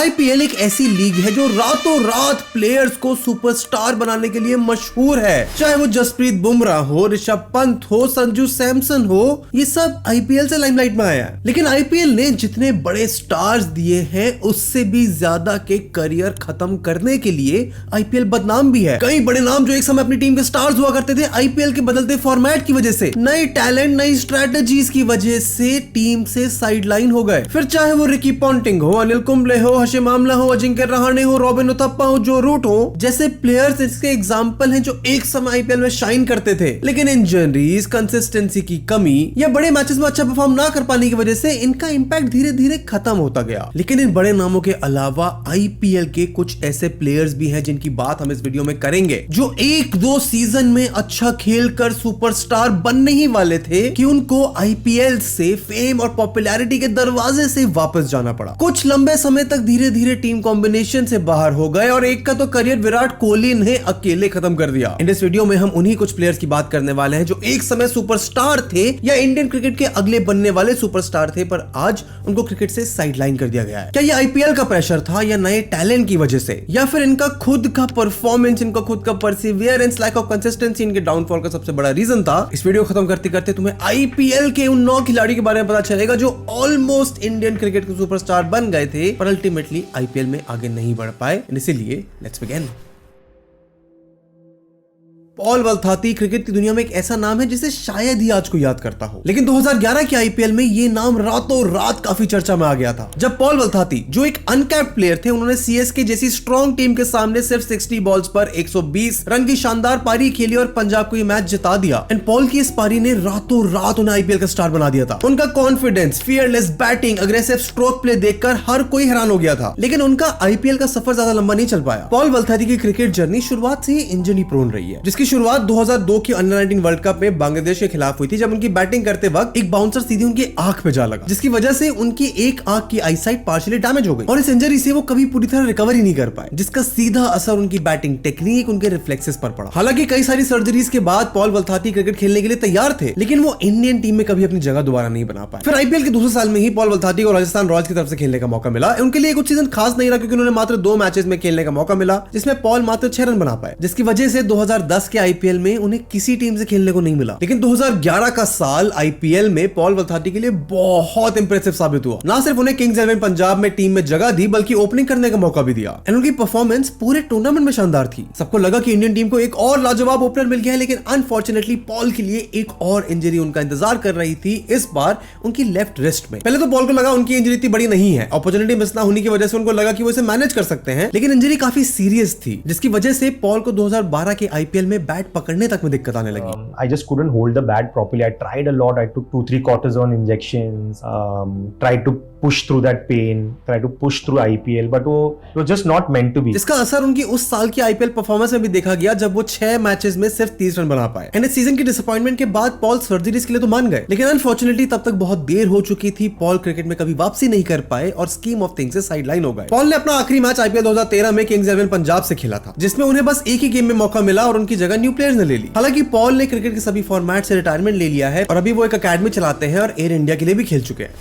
IPL एक ऐसी league है जो रातों रात प्लेयर्स को सुपरस्टार बनाने के लिए मशहूर है। चाहे वो जसप्रीत बुमराह हो, ऋषभ पंत हो, संजू सैमसन हो, ये सब आईपीएल से लाइमलाइट में आया है। लेकिन आईपीएल ने जितने बड़े स्टार्स दिए हैं उससे भी ज्यादा के करियर खत्म करने के लिए आईपीएल बदनाम भी है। कई बड़े नाम जो एक समय अपनी टीम के स्टार्स हुआ करते थे, आईपीएल के बदलते फॉर्मेट की वजह से, नए टैलेंट, नई स्ट्रेटजीज की वजह से टीम से साइडलाइन हो गए। फिर चाहे वो रिकी पॉन्टिंग हो, अनिल कुंबले हो, हशिम आमला हो, अजिंक्य रहाणे हो, रॉबिन उथप्पा हो, जो रूट हो, जैसे प्लेयर्स इसके एग्जांपल हैं जो एक समय आईपीएल में शाइन करते थे। लेकिन इंजरीज, कंसिस्टेंसी की कमी या बड़े मैचेस में अच्छा परफॉर्म ना कर पाने की वजह से इनका इंपैक्ट धीरे धीरे खत्म होता गया। लेकिन इन बड़े नामों के अलावा आईपीएल के कुछ ऐसे प्लेयर्स भी हैं जिनकी बात हम इस वीडियो में करेंगे, जो एक दो सीजन में अच्छा खेलकर सुपरस्टार बनने ही वाले थे कि उनको आईपीएल से फेम और पॉपुलैरिटी के दरवाजे से वापस जाना पड़ा। कुछ लंबे समय तक धीरे धीरे टीम कॉम्बिनेशन से बाहर हो गए और एक का तो करियर विराट कोहली ने अकेले खत्म कर दिया। इन इस वीडियो में हम उन्हीं कुछ प्लेयर्स की बात करने वाले हैं जो एक समय सुपरस्टार थे या इंडियन क्रिकेट के अगले बनने वाले सुपरस्टार थे, पर आज उनको क्रिकेट से साइडलाइन कर दिया गया है। क्या ये आईपीएल का प्रेशर था या नए टैलेंट की वजह से, या फिर इनका खुद का परफॉर्मेंस, इनका खुद का परसिवियरेंस, लैक ऑफ कंसिस्टेंसी इनके डाउनफॉल का सबसे बड़ा रीजन था? इस वीडियो खत्म करते करते तुम्हें आईपीएल के उन 9 खिलाड़ी के बारे में पता चलेगा जो ऑलमोस्ट इंडियन क्रिकेट के सुपरस्टार बन गए थे पर अल्टीमेटली आईपीएल में आगे नहीं बढ़ पाए। इसीलिए लेट्स बिगिन। पॉल वल्थाती क्रिकेट की दुनिया में एक ऐसा नाम है जिसे शायद ही आज को याद करता हो, लेकिन 2011 के आईपीएल में ये नाम रातों रात काफी चर्चा में आ गया था, जब पॉल वल्थाती, जो एक अनकैप्ड प्लेयर थे, उन्होंने सीएसके जैसी स्ट्रॉन्ग टीम के सामने सिर्फ 60 बॉल्स पर 120 रन की शानदार पारी खेली और पंजाब को ये मैच जिता दिया। एंड पॉल की इस पारी ने रातों रात उन्हें आईपीएल का स्टार बना दिया था। उनका confidence, fearless batting, aggressive stroke play देखकर हर कोई हैरान हो गया था। लेकिन उनका आईपीएल का सफर ज्यादा लंबा नहीं चल पाया। पॉल वल्थाती की क्रिकेट जर्नी शुरुआत से ही इंजरी प्रोन रही है, जिसकी शुरुआत 2002 की अंडर-19 वर्ल्ड कप में बांग्लादेश के खिलाफ हुई थी, जब उनकी बैटिंग करते वक्त एक बाउंसर सीधे उनकी आंख पे जा लगा, जिसकी वजह से उनकी एक आंख की आईसाइट पार्शियली डैमेज हो गई और इस इंजरी से वो कभी पूरी तरह रिकवर ही नहीं कर पाए, जिसका सीधा असर उनकी बैटिंग टेक्निक, उनके रिफ्लेक्सेस पर पड़ा। हालांकि कई सारी सर्जरीज के बाद पॉल वल्थाती क्रिकेट खेलने के लिए तैयार थे, लेकिन वो इंडियन टीम में कभी अपनी जगह दोबारा नहीं बना पाए। फिर आईपीएल के दूसरे साल में ही पॉल वल्थाती को राजस्थान रॉयल्स की तरफ से खेलने का मौका मिला। उनके लिए कुछ सीजन खास नहीं रहा क्योंकि उन्होंने मात्र 2 मैचेस में खेलने का मौका मिला, जिसमें पॉल मात्र 6 रन बना पाए, जिसकी वजह से 2010 के आईपीएल में उन्हें किसी टीम से खेलने को नहीं मिला। लेकिन 2011 का साल आईपीएल में पॉल वल्थाती के लिए बहुत इंप्रेसिव साबित हुआ। ना सिर्फ उन्हें किंग्स 11 पंजाब में टीम में जगह दी, बल्कि ओपनिंग करने का मौका भी दिया। एंड उनकी परफॉर्मेंस पूरे टूर्नामेंट में शानदार थी। सबको लगा कि इंडियन टीम को एक और लाजवाब ओपनर मिल गया है, लेकिन अनफॉर्चुनेटली पॉल के लिए एक और इंजरी उनका इंतजार कर रही थी, इस बार उनकी लेफ्ट रिस्ट में। पहले तो पॉल को लगा उनकी इंजरी इतनी बड़ी नहीं है, अपॉर्चुनिटी मिस ना होने की वजह से उनको लगा कि वो इसे मैनेज कर सकते हैं, लेकिन इंजरी काफी सीरियस थी, जिसकी वजह से पॉल को 2012 के आईपीएल में बैट पकड़ने तक में दिक्कत आने लगी। I just couldn't hold the bat properly. I tried a lot. I took 2-3 cortisone injections, tried to push through that pain, tried to push through IPL, but it was just not meant to be. इसका असर उनकी उस साल की IPL performance में भी देखा गया, जब वो 6 मैचेस में सिर्फ 30 रन बना पाए। एंड इस सीजन की डिसअपॉइंटमेंट के बाद पॉल सर्जरीज के लिए तो मान गए, लेकिन अनफॉर्चुनेटली तब तक बहुत देर हो चुकी थी। पॉल क्रिकेट में कभी वापसी नहीं कर पाए और स्कीम ऑफ थिंग्स से साइडलाइन हो गए। पॉल ने अपना आखिरी मैच आईपीएल 2013 में किंग्स 11 पंजाब से खेला था, जिसमें उन्हें बस एक ही गेम में मौका मिला और उनकी जगह न्यू प्लेयर्स ने ले ली। हालांकि पॉल ने क्रिकेट के सभी फॉर्मेट से रिटायरमेंट ले लिया है और अभी वो एक अकेडमी चलाते हैं और एयर इंडिया के लिए भी खेल चुके हैं।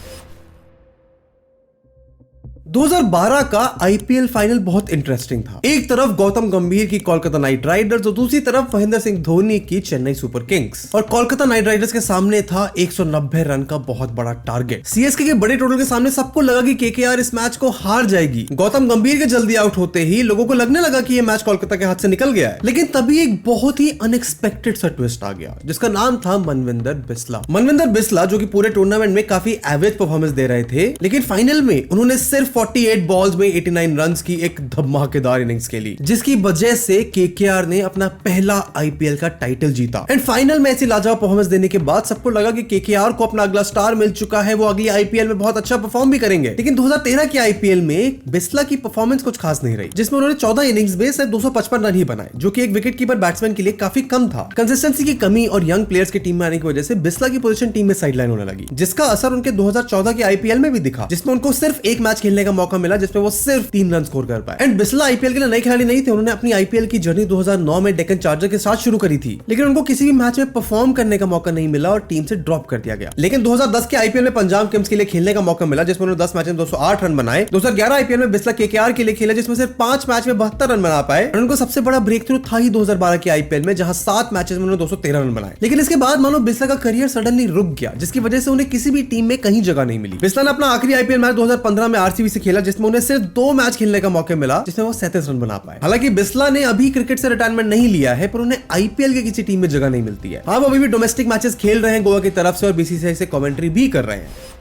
2012 का आईपीएल फाइनल बहुत इंटरेस्टिंग था। एक तरफ गौतम गंभीर की कोलकाता नाइट राइडर्स और दूसरी तरफ महेंद्र सिंह धोनी की चेन्नई सुपर किंग्स। और कोलकाता नाइट राइडर्स के सामने था 190 रन का बहुत बड़ा टारगेट। सीएसके के बड़े टोटल के सामने सबको लगा कि केकेआर इस मैच को हार जाएगी। गौतम गंभीर के जल्दी आउट होते ही लोगों को लगने लगा कि यह मैच कोलकाता के हाथ से निकल गया है, लेकिन तभी एक बहुत ही अनएक्सपेक्टेड सा ट्विस्ट आ गया, जिसका नाम था मनविंदर बिस्ला। मनविंदर बिस्ला, जो कि पूरे टूर्नामेंट में काफी एवरेज परफॉर्मेंस दे रहे थे, लेकिन फाइनल में उन्होंने सिर्फ 48 बॉल्स में 89 रन्स की एक धमाकेदार इनिंग्स खेली, जिसकी वजह से केकेआर ने अपना पहला आईपीएल का टाइटल जीता। एंड फाइनल में ऐसी लाजवाब परफॉर्मेंस देने के बाद सबको लगा कि केकेआर को अपना अगला स्टार मिल चुका है, वो अगली आईपीएल में बहुत अच्छा परफॉर्म भी करेंगे। लेकिन 2013 के आईपीएल में बिस्ला की परफॉर्मेंस कुछ खास नहीं रही, जिसमें उन्होंने 14 इनिंग्स में सिर्फ 255 रन ही बनाए, जो कि एक विकेट कीपर बैट्समैन के लिए काफी कम था। कंसिस्टेंसी की कमी और यंग प्लेयर्स की टीम में आने की वजह से बिस्ला की पोजीशन टीम में साइडलाइन होने लगी, जिसका असर उनके 2014 के आईपीएल में भी दिखा, जिसमें उनको सिर्फ एक मैच खेलने का मौका मिला जिसमें वो सिर्फ 3 रन स्कोर कर पाए। एंड बिस्ला आईपीएल के लिए नए खिलाड़ी नहीं थे, उन्होंने अपनी आईपीएल की जर्नी 2009 में डेक्कन चार्जर के साथ शुरू करी थी, लेकिन उनको किसी भी मैच में परफॉर्म करने का मौका नहीं मिला और टीम से ड्रॉप कर दिया गया। लेकिन 2010 के आईपीएल में पंजाब किंग्स के लिए खेलने का मौका मिला जिसमें उन्होंने 10 मैच में 208 रन बनाए। 2011 आईपीएल में बिस्ला केकेआर के लिए खेला जिसमें सिर्फ 5 मैच में 72 रन बना पाए और उनको सबसे बड़ा ब्रेक थ्रू था ही 2012 के आईपीएल में जहां 7 मैचेस में उन्होंने 213 रन बनाए। लेकिन इसके बाद मानो बिस्ला का करियर सडनली रुक गया जिसकी वजह से उन्हें किसी भी टीम में कहीं जगह नहीं मिली। बिस्ला ने अपना आखिरी आईपीएल मैच 2015 में आरसीबी से खेला जिसमें उन्हें सिर्फ 2 मैच खेलने का मौका मिला जिसमें वो 37 रन बना पाए। हालांकि बिस्ला ने अभी क्रिकेट से रिटायरमेंट नहीं लिया है पर उन्हें आईपीएल के किसी टीम में जगह नहीं मिलती है। हाँ, वो अभी भी डोमेस्टिक मैचेस खेल रहे हैं गोवा की तरफ से और बीसीसीआई से कमेंट्री भी कर रहे हैं।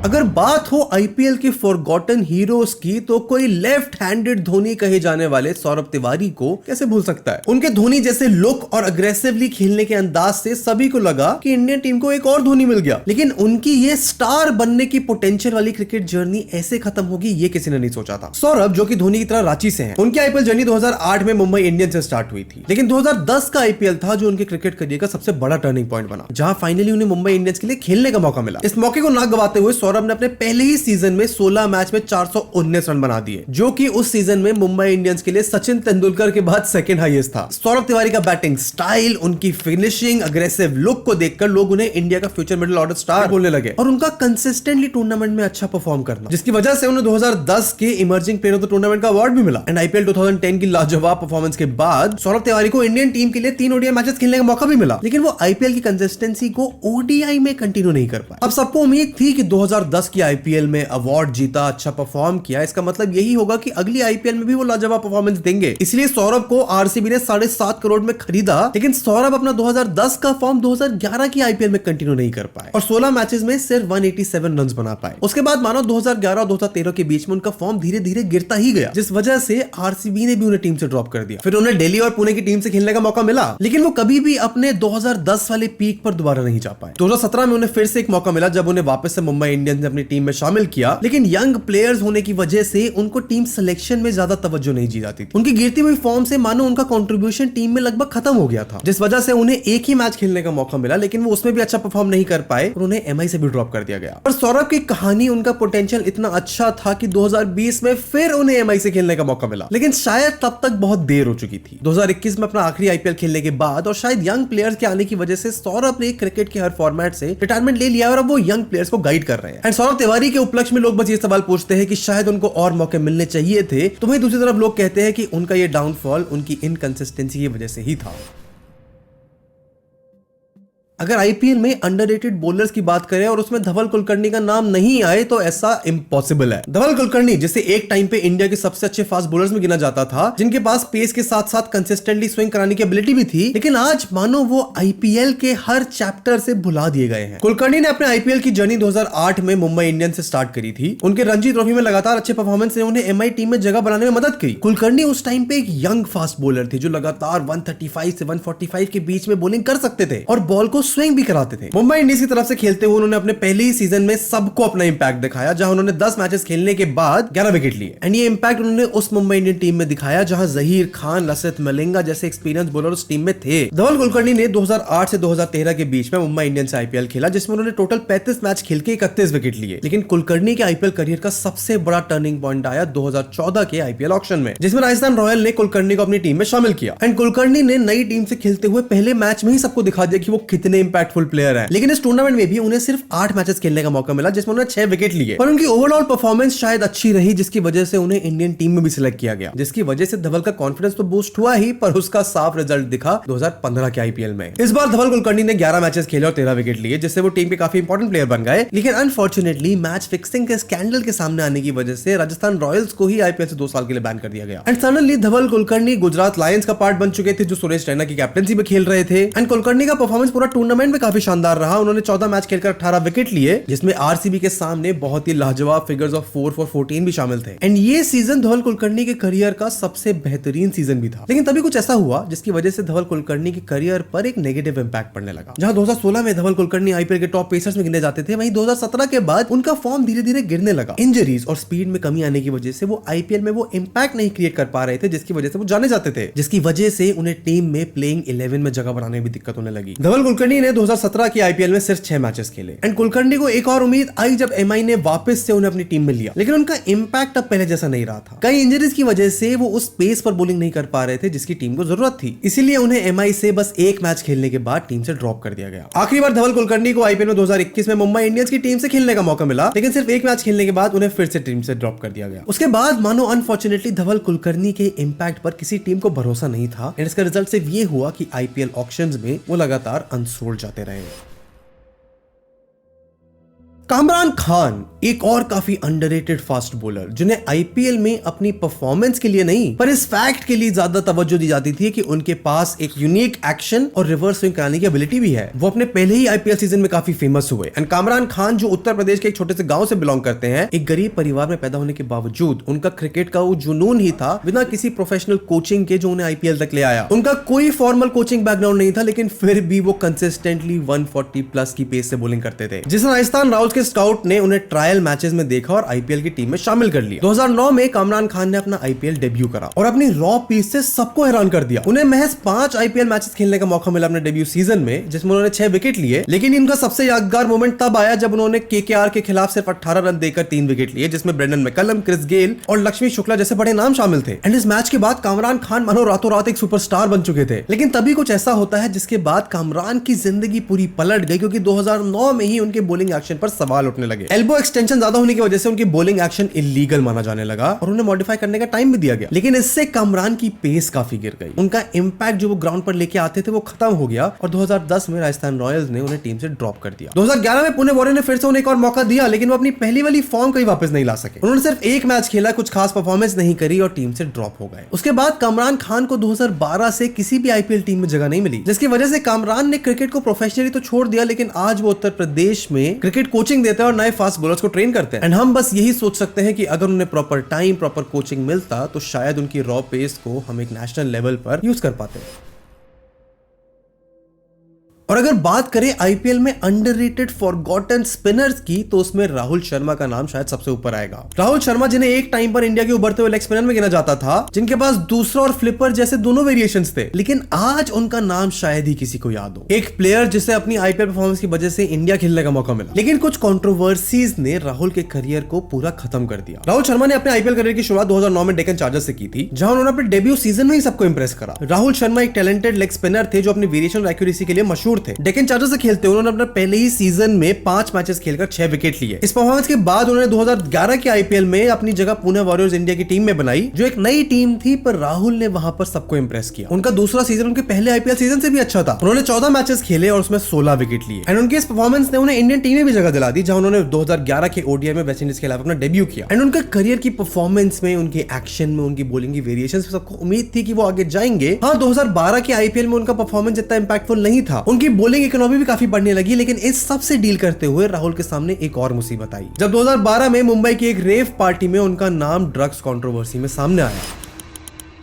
अगर बात हो आईपीएल के फॉरगॉटन हीरोज की तो कोई लेफ्ट हैंडेड धोनी कहे जाने वाले सौरभ तिवारी को कैसे भूल सकता है। उनके धोनी जैसे लुक और अग्रेसिवली खेलने के अंदाज से सभी को लगा कि इंडियन टीम को एक और धोनी मिल गया, लेकिन उनकी ये स्टार बनने की पोटेंशियल वाली क्रिकेट जर्नी ऐसे खत्म होगी ये किसी ने नहीं सोचा था। सौरभ जो कि धोनी की तरह रांची से हैं, उनकी आईपीएल जर्नी 2008 में मुंबई इंडियंस से स्टार्ट हुई थी, लेकिन 2010 का आईपीएल था जो उनके क्रिकेट करियर का सबसे बड़ा टर्निंग पॉइंट बना, जहां फाइनली उन्हें मुंबई इंडियंस के लिए खेलने का मौका मिला। इस मौके को ना गवाते हुए सौरभ ने अपने पहले ही सीजन में 16 मैच में 419 रन बना दिए, जो कि उस सीजन में मुंबई इंडियंस के लिए सचिन तेंदुलकर के बाद सेकंड हाईएस्ट था। सौरभ तिवारी का बैटिंग स्टाइल, उनकी फिनिशिंग, अग्रेसिव लुक को देखकर लोग उन्हें इंडिया का फ्यूचर मिडिल ऑर्डर स्टार बोलने लगे और उनका कंसिस्टेंटली टूर्नामेंट में अच्छा परफॉर्म करना, जिसकी वजह से उन्हें 2010 के emerging player of the tournament का अवार्ड भी मिला। एंड आईपीएल 2010 की लाजवाब परफॉर्मेंस के बाद सौरभ तिवारी को इंडियन टीम के लिए 3 ओडीआई मैचेस खेलने का मौका भी मिला, लेकिन वो आईपीएल की कंसिस्टेंसी को ओडीआई में कंटिन्यू नहीं कर पाए। अब सबको उम्मीद थी कि 2010 की आईपीएल में अवार्ड जीता, अच्छा परफॉर्म किया, इसका मतलब यही होगा कि अगली आईपीएल में भी वो लाजवाब परफॉर्मेंस देंगे, इसलिए सौरभ को आरसीबी ने 7.5 करोड़ में खरीदा। लेकिन सौरभ अपना 2010 का फॉर्म 2011 की आईपीएल में कंटिन्यू नहीं कर पाए और 16 मैचेस में सिर्फ 187 रन बना पाए। उसके बाद मानो 2011 और 2013 के बीच में उनका फॉर्म धीरे धीरे गिरता ही गया, जिस वजह से आरसीबी ने भी उन्हें टीम से ड्रॉप कर दिया। फिर उन्हें दिल्ली और पुणे की टीम से खेलने का मौका मिला, लेकिन वो कभी भी अपने 2010 वाले पीक पर दोबारा नहीं जा पाए। 2017 में उन्हें फिर से एक मौका मिला जब उन्हें वापस से मुंबई इंडियंस ने अपनी टीम में शामिल किया, लेकिन यंग प्लेयर्स होने की वजह से उनको टीम सिलेक्शन में ज्यादा तवज्जो नहीं दी जाती थी। उनकी गिरती हुई फॉर्म से मानो उनका कंट्रीब्यूशन टीम में लगभग खत्म हो गया था, जिस वजह से उन्हें एक ही मैच खेलने का मौका मिला, लेकिन वो उसमें भी अच्छा परफॉर्म नहीं कर पाए और उन्हें एमआई से भी ड्रॉप कर दिया गया। और सौरभ की कहानी, उनका पोटेंशियल इतना अच्छा था कि 2020 में फिर उन्हें एमआई से खेलने का मौका मिला, लेकिन शायद तब तक बहुत देर हो चुकी थी। 2021 में अपना आखिरी आईपीएल खेलने के बाद और शायद यंग प्लेयर्स के आने की वजह से सौरभ ने क्रिकेट के हर फॉर्मेट से रिटायरमेंट ले लिया और अब वो यंग प्लेयर्स को गाइड कर रहे हैं। एंड सौरभ तिवारी के उपलक्ष्य में लोग बस ये सवाल पूछते हैं कि शायद उनको और मौके मिलने चाहिए थे, तो वहीं दूसरी तरफ लोग कहते हैं कि उनका ये डाउनफॉल उनकी इनकंसिस्टेंसी की वजह से ही था। अगर आईपीएल में अंडररेटेड बॉलर्स की बात करें और उसमें धवल कुलकर्णी का नाम नहीं आए तो ऐसा इम्पॉसिबल है। धवल कुलकर्णी जिसे एक टाइम पे इंडिया के सबसे अच्छे फास्ट बॉलर्स में गिना जाता था, जिनके पास पेस के साथ साथ कंसिस्टेंटली स्विंग कराने की एबिलिटी भी थी, लेकिन आज मानो वो आईपीएल के हर चैप्टर से भुला दिए गए हैं। कुलकर्णी ने अपने आईपीएल की जर्नी 2008 में मुंबई इंडियंस से स्टार्ट करी थी। उनके रणजी ट्रॉफी में लगातार अच्छे परफॉर्मेंस ने उन्हें एमआई टीम में जगह बनाने में मदद की। कुलकर्णी उस टाइम पे एक यंग फास्ट बॉलर थे जो लगातार 135 से 145 के बीच में बॉलिंग कर सकते थे और बॉल को स्विंग भी कराते थे। मुंबई इंडियंस की तरफ से खेलते हुए उन्होंने अपने पहले ही सीजन में सबको अपना इंपैक्ट दिखाया, जहां उन्होंने 10 मैचेस खेलने के बाद 11 विकेट लिए। एंड ये इंपैक्ट उन्होंने उस मुंबई इंडियन टीम में दिखाया जहां जहीर खान, लसित मलिंगा जैसे एक्सपीरियंस बॉलर उस टीम में थे। धवल कुलकर्णी ने 2008 से 2013 के बीच में मुंबई इंडियंस से आईपीएल खेला, जिसमें उन्होंने टोटल 35 मैच खेल के 31 विकेट लिए। लेकिन कुलकर्णी के आईपीएल करियर का सबसे बड़ा टर्निंग पॉइंट आया 2014 के आईपीएल ऑक्शन में, जिसमें राजस्थान रॉयल ने कुलकर्णी को अपनी टीम में शामिल किया। एंड कुलकर्णी ने नई टीम से खेलते हुए पहले मैच में ही सबको दिखा दिया कि वो कितने इंपैक्टफुल प्लेयर है। लेकिन इस टूर्नामेंट में भी उन्हें सिर्फ 8 मैचेस खेलने का मौका मिला, जिसमें उन्हें 6 विकेट लिए, पर उनकी ओवरऑल परफॉर्मेंस शायद अच्छी रही, जिसकी वजह से उन्हें इंडियन टीम में भी सिलेक्ट किया गया, जिसकी वजह से धवल का कॉन्फिडेंस तो बूस्ट हुआ ही, पर उसका साफ रिजल्ट दिखा 2015 के आईपीएल में। इस बार धवल कुलकर्णी ने 11 मैचेस खेले और 13 विकेट लिए, जिससे वो टीम के काफी इंपॉर्टेंट प्लेयर बन गए। लेकिन अनफॉर्चुनेटली मैच फिक्सिंग के स्कैंडल के सामने आने की वजह से राजस्थान रॉयल्स को ही आईपीएल से 2 साल के लिए बैन कर दिया गया। And suddenly Dhawal Kulkarni Gujarat Lions का पार्ट बन चुके थे, जो सुरेश रैना की कैप्टनसी में खेल रहे थे। एंड कुलकर्णी का परफॉर्मेंस पूरा टूर्नामेंट में काफी शानदार रहा। उन्होंने 14 मैच खेलकर 18 विकेट लिए, जिसमें आरसीबी के सामने बहुत ही लाजवाब फिगर्स ऑफ 4 for 14 भी शामिल थे। एंड ये सीजन धवल कुलकर्णी के करियर का सबसे बेहतरीन सीजन भी था। लेकिन तभी कुछ ऐसा हुआ जिसकी वजह से धवल कुलकर्णी के करियर पर एक नेगेटिव इंपैक्ट पड़ने लगा। जहां 2016 में धवल कुलकर्णी आईपीएल के टॉप पेसर्स में गिने जाते थे, वहीं 2017 के बाद उनका फॉर्म धीरे धीरे गिरने लगा। इंजरीज और स्पीड में कमी आने की वजह से वो आईपीएल में वो इंपैक्ट नहीं क्रिएट कर पा रहे थे, जिसकी वजह से वो जाने जाते थे, जिसकी वजह से उन्हें टीम में प्लेइंग 11 में जगह बनाने में दिक्कत होने लगी। धवल कुलकर्णी कुलकर्णी ने 2017 की आईपीएल में सिर्फ 6 मैचेस खेले एंड कुलकर्णी को एक और उम्मीद आई जब एमआई ने वापस से उन्हें अपनी टीम में लिया, लेकिन उनका इंपैक्ट अब पहले जैसा नहीं रहा था। कई इंजरीज की वजह से वो उस पेस पर बॉलिंग नहीं कर पा रहे थे जिसकी टीम को जरूरत थी, इसीलिए उन्हें एमआई से बस एक मैच खेलने के बाद टीम से ड्रॉप कर दिया गया। आखिरी बार धवल कुलकर्णी को आईपीएल में 2021 में मुंबई इंडियंस की टीम से खेलने का मौका मिला, लेकिन सिर्फ एक मैच खेलने के बाद उन्हें फिर से टीम से ड्रॉप कर दिया गया। उसके बाद मानो अनफॉर्चुनेटली धवल कुलकर्णी के इंपैक्ट पर किसी टीम को भरोसा नहीं था एंड इसका रिजल्ट सिर्फ ये हुआ कि आईपीएल ऑक्शंस में वो लगातार अनसोल्ड जाते रहे। कामरान खान एक और काफी अंडररेटेड फास्ट बॉलर जिन्हें आईपीएल में अपनी परफॉर्मेंस के लिए नहीं पर इस फैक्ट के लिए ज्यादा तवज्जो दी जाती थी कि उनके पास एक यूनिक एक्शन और रिवर्स स्विंग कराने की एबिलिटी भी है। वो अपने पहले ही आईपीएल सीजन में काफी फेमस हुए एंड कामरान खान जो उत्तर प्रदेश के एक छोटे से गांव से बिलोंग करते हैं, एक गरीब परिवार में पैदा होने के बावजूद उनका क्रिकेट का वो जुनून ही था बिना किसी प्रोफेशनल कोचिंग के जो उन्हें आईपीएल तक ले आया। उनका कोई फॉर्मल कोचिंग बैकग्राउंड नहीं था, लेकिन फिर भी वो कंसिस्टेंटली 140 प्लस की पेस से बॉलिंग करते थे, जिसे राजस्थान रॉयल्स के स्काउट ने उन्हें ट्रायल मैचेस में देखा और आईपीएल की टीम में शामिल कर लिया। 2009 में कामरान खान ने अपना आईपीएल डेब्यू करा और अपनी रॉ पीस से सबको हैरान कर दिया। उन्हें महज 5 आईपीएल मैचेस खेलने का मौका मिला अपने डेब्यू सीजन में, जिसमें उन्होंने 6 विकेट लिए, लेकिन इनका सबसे यादगार मोमेंट तब आया जब उन्होंने केकेआर के खिलाफ सिर्फ 18 रन देकर 3 विकेट लिए, जिसमें ब्रेंडन मैकलम, क्रिस गेल और लक्ष्मी शुक्ला जैसे बड़े नाम शामिल थे। एंड इस मैच के बाद कामरान खान मानो रातों रात एक सुपरस्टार बन चुके थे। लेकिन तभी कुछ ऐसा होता है जिसके बाद कामरान की जिंदगी पूरी पलट गई, क्योंकि 2009 में ही उनके बॉलिंग एक्शन पर सवाल उठने लगे। एल्बो एक्सटेंशन ज्यादा होने की वजह से उनकी बॉलिंग एक्शन इलीगल माना जाने लगा और उन्हें मॉडिफाई करने का टाइम भी दिया गया, लेकिन इससे कामरान की पेस काफी गिर गई। उनका इंपैक्ट जो वो ग्राउंड पर लेके आते थे वो खत्म हो गया और 2010 में राजस्थान रॉयल्स ने उन्हें टीम से ड्रॉप कर दिया। 2011 में पुणे वॉरियर ने फिर से उन्हें एक और मौका दिया, लेकिन वो अपनी पहली वाली फॉर्म कहीं वापस नहीं ला सके। उन्होंने सिर्फ एक मैच खेला, कुछ खास परफॉर्मेंस नहीं करी और टीम से ड्रॉप हो गए। उसके बाद कामरान खान को 2012 से किसी भी आईपीएल टीम में जगह नहीं मिली, जिसकी वजह से कामरान ने क्रिकेट को प्रोफेशनली तो छोड़ दिया, लेकिन आज वो उत्तर प्रदेश में क्रिकेट कोचिंग देते हैं और नए फास्ट बॉलर्स को ट्रेन करते हैं। एंड हम बस यही सोच सकते हैं कि अगर उन्हें प्रॉपर टाइम, प्रॉपर कोचिंग मिलता तो शायद उनकी रॉ पेस को हम एक नेशनल लेवल पर यूज कर पाते। और अगर बात करें आईपीएल में अंडररेटेड फॉरगॉटन स्पिनर्स की, तो उसमें राहुल शर्मा का नाम शायद सबसे ऊपर आएगा। राहुल शर्मा जिन्हें एक टाइम पर इंडिया के उभरते हुए लेग स्पिनर में गिना जाता था, जिनके पास दूसरा और फ्लिपर जैसे दोनों वेरिएशंस थे, लेकिन आज उनका नाम शायद ही किसी को याद हो। एक प्लेयर जिसे अपनी आईपीएल परफॉर्मेंस की वजह से इंडिया खेलने का मौका मिला, लेकिन कुछ कंट्रोवर्सीज ने राहुल के करियर को पूरा खत्म कर दिया। राहुल शर्मा ने अपने आईपीएल करियर की शुरुआत 2009 में डेक्कन चार्जर्स से की थी, जहां उन्होंने अपने डेब्यू सीजन में ही सबको इंप्रेस करा। राहुल शर्मा एक टैलेंटेड लेग स्पिनर थे जो अपनी वेरिएशन और एक्यूरेसी के लिए मशहूर थे। डेक्कन चार्जर्स से खेलते उन्होंने अपने पहले ही सीजन में 5 मैचेस खेलकर 6 विकेट लिए। इस परफॉर्मेंस के बाद उन्होंने 2011 के आईपीएल में अपनी जगह पुणे वॉरियर्स इंडिया की टीम में बनाई, जो एक नई टीम थी, पर राहुल ने वहां पर सबको इंप्रेस किया। उनका दूसरा सीजन उनके पहले आईपीएल सीजन से भी अच्छा था। उन्होंने 14 मैचेस खेले और उसमें 16 विकेट लिए एंड उनके इस परफॉर्मेंस ने उन्हें इंडियन टीम में भी जगह दिला दी, जहां उन्होंने 2011 के ओडीआई में वेस्ट इंडीज के खिलाफ अपना डेब्यू किया। एंड उनके करियर की परफॉर्मेंस में, उनके एक्शन में, उनकी बॉलिंग की वेरिएशंस में सबको उम्मीद थी कि वो आगे जाएंगे। हाँ, 2012 के आईपीएल में उनका परफॉर्मेंस इतना इंपैक्टफुल नहीं था। उनकी बॉलिंग इकोनॉमी भी काफी बढ़ने लगी, लेकिन इस सब से डील करते हुए राहुल के सामने एक और मुसीबत आई, जब 2012 में मुंबई की एक रेव पार्टी में उनका नाम ड्रग्स कंट्रोवर्सी में सामने आया,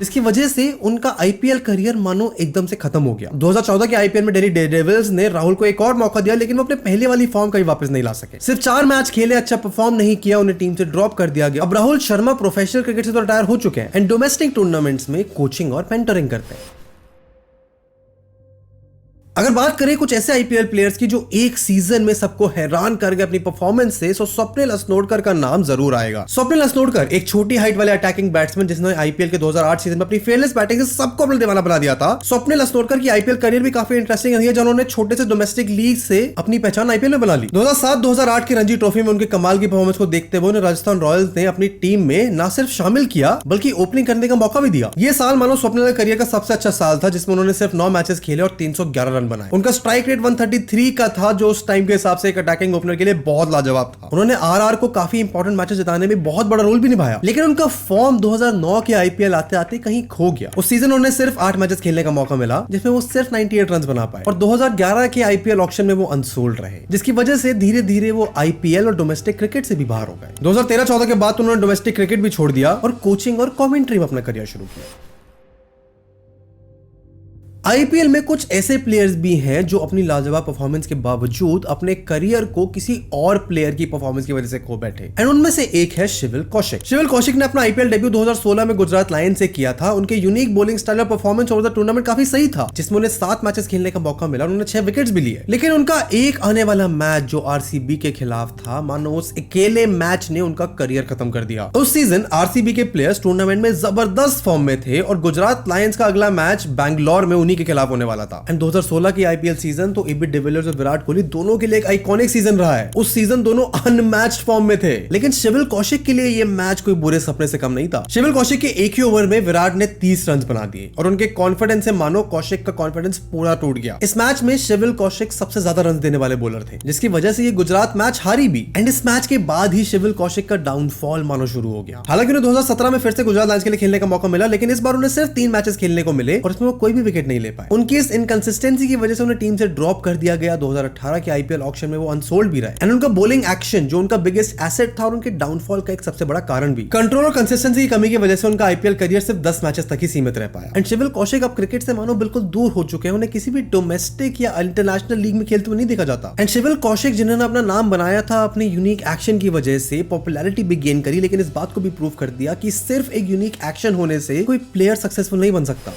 इसकी वजह से उनका आईपीएल करियर मानो एकदम से खत्म हो गया। 2014 के आईपीएल में दिल्ली डेयरडेविल्स ने राहुल को एक और मौका दिया, लेकिन वो अपने पहले वाली फॉर्म कहीं वापस नहीं ला सके। सिर्फ 4 मैच खेले, अच्छा परफॉर्म नहीं किया, उन्हें टीम से ड्रॉप कर दिया गया। अब राहुल शर्मा प्रोफेशनल क्रिकेट से तो रिटायर हो चुके हैं एंड डोमेस्टिक टूर्नामेंट्स में कोचिंग और मेंटरिंग करते हैं। अगर बात करें कुछ ऐसे आईपीएल प्लेयर्स की जो एक सीजन में सबको हैरान कर गए अपनी परफॉर्मेंस से, तो स्वप्निल अस्नोडकर का नाम जरूर आएगा। स्वप्निल अस्नोडकर एक छोटी हाइट वाले अटैकिंग बैट्समैन जिसने आईपीएल के 2008 सीजन में अपनी फेयरलेस बैटिंग से सबको अपना दीवाना बना दिया था। स्वप्निल अस्नोडकर की आईपीएल करियर भी काफी इंटरेस्टिंग रही है, जब उन्होंने छोटे से डोमेस्टिक लीग से अपनी पहचान आईपीएल में बना ली। 2007-2008 की रणजी ट्रॉफी में उनके कमाल की परफॉर्मेंस को देखते हुए उन्हें राजस्थान रॉयल्स ने अपनी टीम में न सिर्फ शामिल किया बल्कि ओपनिंग करने का मौका भी दिया। यह साल मानो स्वप्निल के करियर का सबसे अच्छा साल था, जिसमें उन्होंने सिर्फ 9 मैचेस खेले और 311 रन बनाए। उनका स्ट्राइक रेट 133 का था, जो उस टाइम के हिसाब से एक अटैकिंग ओपनर के लिए बहुत लाजवाब था। उन्होंने आरआर को काफी इंपॉर्टेंट मैचेस जिताने में बहुत बड़ा रोल भी निभाया, लेकिन उनका फॉर्म 2009 के आईपीएल आते आते कहीं खो गया। उस सीजन उन्हें सिर्फ 8 मैचेस खेलने का मौका मिला, जिसमें वो सिर्फ 98 रन बना पाए और 2011 के आईपीएल ऑक्शन में वो अनसोल्ड रहे, जिसकी वजह से धीरे धीरे वो आईपीएल और डोमेस्टिक क्रिकेट से भी बाहर हो गए। 2013-14 के बाद उन्होंने डोमेस्टिक क्रिकेट भी छोड़ दिया और कोचिंग और कमेंट्री में अपना करियर शुरू किया। आईपीएल में कुछ ऐसे प्लेयर्स भी हैं जो अपनी लाजवाब परफॉर्मेंस के बावजूद अपने करियर को किसी और प्लेयर की परफॉर्मेंस की वजह से खो बैठे एंड उनमें से एक है शिविल कौशिक। शिविल कौशिक ने अपना आईपीएल डेब्यू 2016 में गुजरात लायंस से किया था। उनके यूनिक बॉलिंग स्टाइल और परफॉर्मेंस ओवर द टूर्नामेंट काफी सही था, जिसमें उन्हें 7 मैचेस खेलने का मौका मिला। उन्होंने 6 विकेट्स भी लिए, लेकिन उनका एक आने वाला मैच जो आरसीबी के खिलाफ था, मानो उस अकेले मैच ने उनका करियर खत्म कर दिया। उस सीजन आरसीबी के प्लेयर्स टूर्नामेंट में जबरदस्त फॉर्म में थे और गुजरात लायंस का अगला मैच बैंगलोर में उन्हीं के खिलाफ होने वाला था। एंड 2016 की आईपीएल सीजन तो एबी डिविलियर्स और विराट कोहली दोनों के लिए एक आइकॉनिक सीजन रहा है। उस सीजन दोनों अनमैच्ड फॉर्म में थे, लेकिन शिविल कौशिक के लिए यह मैच कोई बुरे सपने से कम नहीं था। शिविल कौशिक के एक ही ओवर में विराट ने 30 रन बना दिए और उनके कॉन्फिडेंस से मानो कौशिक का कॉन्फिडेंस पूरा टूट गया। इस मैच में शिविल कौशिक सबसे ज्यादा रन देने वाले बॉलर थे, जिसकी वजह से ये गुजरात मैच हारी भी। एंड इस मैच के बाद ही शिविल कौशिक का डाउनफॉल मानो शुरू हो गया। हालांकि उन्हें 2017 में फिर से गुजरात लायंस के लिए खेलने का मौका मिला, लेकिन इस बार उन्हें सिर्फ 3 मैचेस खेलने को मिले और इसमें वो कोई भी विकेट नहीं ले पाए। उनकी इस इनकंसिस्टेंसी की वजह से उन्हें टीम से ड्रॉप कर दिया गया। 2018 के आईपीएल ऑक्शन में वो अनसोल्ड भी रहे एंड उनका बॉलिंग एक्शन जो उनका बिगेस्ट एसेट था और उनके डाउनफॉल का एक सबसे बड़ा कारण भी। कंट्रोल और कंसिस्टेंसी की कमी की वजह से उनका आईपीएल करियर सिर्फ 10 मैचेस तक ही सीमित रह पाया। एंड शिविल कौशिक अब क्रिकेट से मानो बिल्कुल दूर हो चुके हैं। उन्हें किसी भी डोमेस्टिक या इंटरनेशनल लीग में खेलते हुए नहीं देखा जाता। एंड शिविल कौशिक जिन्होंने अपना नाम बनाया था अपने यूनिक एक्शन की वजह से, पॉपुलैरिटी भी गेन करी, लेकिन इस बात को भी प्रूव कर दिया कि सिर्फ एक यूनिक एक्शन होने से कोई प्लेयर सक्सेसफुल नहीं बन सकता।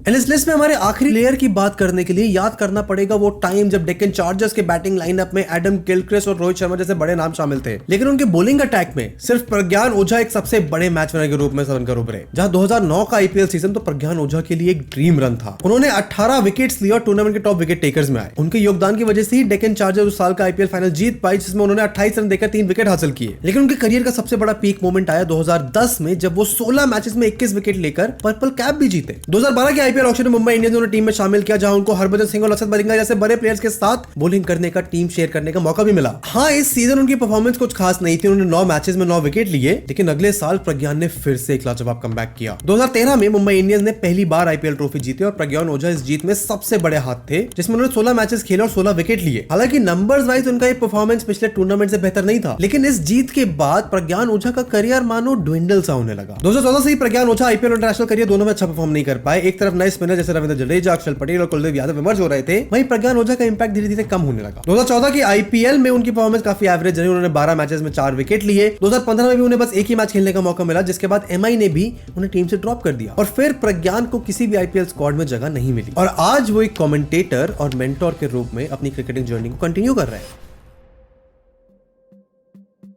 एंड इस लिस्ट में हमारे आखिरी प्लेयर की बात करने के लिए याद करना पड़ेगा वो टाइम जब डेक्कन चार्जर्स के बैटिंग लाइनअप में एडम गिलक्रिस्ट और रोहित शर्मा जैसे बड़े नाम शामिल थे, लेकिन उनके बॉलिंग अटैक में सिर्फ प्रज्ञान ओझा एक सबसे बड़े मैच विनर के रूप में बनकर उभरे। जहां 2009 का आईपीएल सीजन तो प्रज्ञान ओझा के लिए एक ड्रीम रन था। उन्होंने 18 विकेट्स लिए और टूर्नामेंट के टॉप विकेट टेकर्स में आए। उनके योगदान की वजह से ही डेक्कन चार्जर्स उस साल का आईपीएल फाइनल जीत पाई, जिसमें उन्होंने 28 रन देकर 3 विकेट हासिल किए। लेकिन उनके करियर का सबसे बड़ा पीक मोमेंट आया 2010 में, जब वो 16 मैचेस में 21 विकेट लेकर पर्पल कैप भी जीते। 2012 के आईपीएल ऑक्शन में मुंबई इंडियंस ने टीम में शामिल किया, जहां उनको हरभजन सिंह और लसित मलिंगा जैसे बड़े प्लेयर्स के साथ बॉलिंग करने का, टीम शेयर करने का मौका भी मिला। हाँ, इस सीजन उनकी परफॉर्मेंस कुछ खास नहीं थी। उन्होंने 9 मैचेस में 9 विकेट लिए, लेकिन अगले साल प्रज्ञान ने फिर से एक लाजवाब कमबैक किया। 2013 में मुंबई इंडियंस ने पहली बार आईपीएल ट्रॉफी जीती और प्रज्ञान ओझा इस जीत में सबसे बड़े हाथ थे, जिसमें उन्होंने 16 मैचेस खेले और 16 विकेट लिए। हालांकि नंबर्स वाइज उनका ये परफॉर्मेंस पिछले टूर्नामेंट से बेहतर नहीं था, लेकिन इस जीत के बाद प्रज्ञान ओझा का करियर मानो ड्विंडल सा होने लगा। 2014 से ही प्रज्ञान ओझा आईपीएल और इंटरनेशनल करियर दोनों में अच्छा परफॉर्म नहीं कर पाए। एक तरफ नए स्पिनर जैसे रविंद्र जडेजा, अक्षर पटेल और कुलदीप यादव इमर्ज हो रहे थे, वहीं प्रज्ञान ओझा का इंपैक्ट धीरे धीरे कम होने लगा। 2014 की आईपीएल में उनकी परफॉर्मेंस काफी एवरेज रही। उन्होंने 12 मैचेस में 4 विकेट लिए। 2015 में भी उन्हें बस एक ही मैच खेलने का मौका मिला, जिसके बाद एमआई ने भी उन्हें टीम से ड्रॉप कर दिया और फिर प्रज्ञान को किसी भी आईपीएल स्क्वाड में जगह नहीं मिली और आज वो एक कमेंटेटर और मेंटोर के रूप में अपनी क्रिकेटिंग जर्नी को कंटिन्यू कर रहे हैं।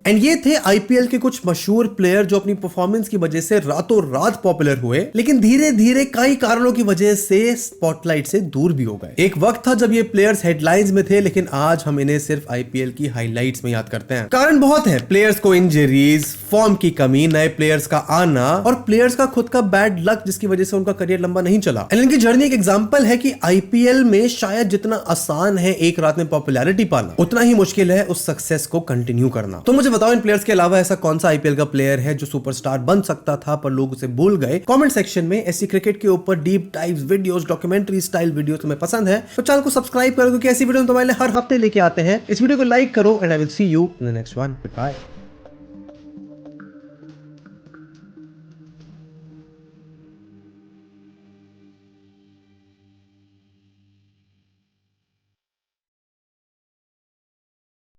एंड ये थे आईपीएल के कुछ मशहूर प्लेयर जो अपनी परफॉर्मेंस की वजह से रातों रात पॉपुलर हुए, लेकिन धीरे धीरे कई कारणों की वजह से स्पॉटलाइट से दूर भी हो गए। एक वक्त था जब ये प्लेयर्स हेडलाइंस में थे, लेकिन आज हम इन्हें सिर्फ आईपीएल की हाइलाइट्स में याद करते हैं। कारण बहुत है, प्लेयर्स को इंजरीज, फॉर्म की कमी, नए प्लेयर्स का आना और प्लेयर्स का खुद का बैड लक, जिसकी वजह से उनका करियर लंबा नहीं चला। एंड इनकी जर्नी एक एग्जांपल है कि आईपीएल में शायद जितना आसान है एक रात में पॉपुलैरिटी पाना, उतना ही मुश्किल है उस सक्सेस को कंटिन्यू करना। तो मुझे बताओ, इन प्लेयर्स के अलावा ऐसा कौन सा आईपीएल का प्लेयर है जो सुपरस्टार बन सकता था पर लोग उसे भूल गए? कमेंट सेक्शन में ऐसी क्रिकेट के ऊपर deep dives videos, documentary style video तुम्हें पसंद है तो चैनल को सब्सक्राइब करो, क्योंकि ऐसी वीडियो तुम्हारे लिए हर हफ्ते लेके आते हैं। इस वीडियो को लाइक करो and I will see you in the next one. Bye.